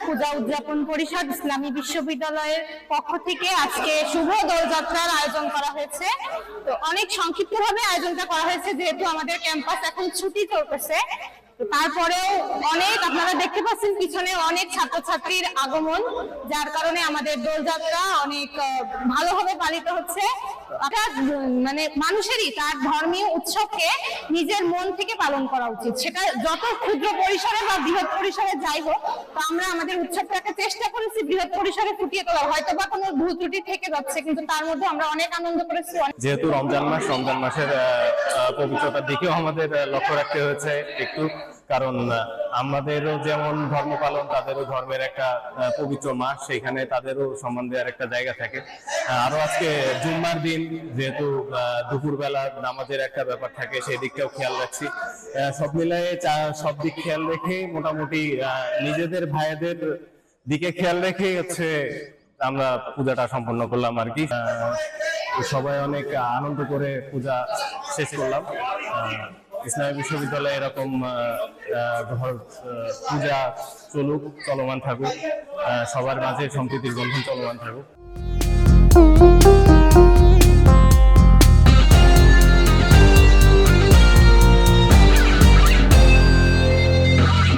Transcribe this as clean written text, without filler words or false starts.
পূজা উদযাপন পরিষদ ইসলামী বিশ্ববিদ্যালয়ের পক্ষ থেকে আজকে শুভ দোলযাত্রার আয়োজন করা হয়েছে। তো অনেক সংক্ষিপ্তভাবে আয়োজনটা করা হয়েছে যেহেতু আমাদের ক্যাম্পাস এখন ছুটি চলতেছে। তারপরেও অনেক আপনারা দেখতে পাচ্ছেন পিছনে অনেক ছাত্রছাত্রীর আগমন, যার কারণে আমাদের দোলযাত্রা অনেক ভালোভাবে পালিত হচ্ছে। মানে মানুষেরই তার ধর্মীয় উৎসবকে নিজের মন থেকে পালন করা উচিত, সেটা যত ক্ষুদ্র পরিসরে বা বৃহৎ পরিসরে যাই হোক। তো আমরা আমাদের উৎসবটাকে চেষ্টা করেছি বৃহৎ পরিসরে ফুটিয়ে তোলা, হয়তো বা কোনো ভুল ত্রুটি থেকে যাচ্ছে, কিন্তু তার মধ্যে আমরা অনেক আনন্দ করেছি। যেহেতু রমজান মাসের পবিত্রতার দিকেও আমাদের লক্ষ্য রাখতে হয়েছে একটু, কারণ আমাদেরও যেমন ধর্ম পালন, তাদেরও ধর্মের একটা পবিত্র মাস, সেখানে তাদেরও সম্মান দেওয়ার একটা জায়গা থাকে। আরো আজকে জুম্মার দিন, যেহেতু দুপুরবেলা নামাজের একটা ব্যাপার থাকে, সেই দিকটাও খেয়াল রাখছি। সব মিলিয়ে সব দিক খেয়াল রেখে মোটামুটি নিজেদের ভাইদের দিকে খেয়াল রেখে হচ্ছে আমরা পূজাটা সম্পন্ন করলাম আর কি। সবাই অনেক আনন্দ করে পূজা শেষ করলাম। ইসলামী বিশ্ববিদ্যালয়ে এরকম পূজা চলমান থাকুক, সবার মাঝে সম্প্রীতির বন্ধন চলমান থাকুক।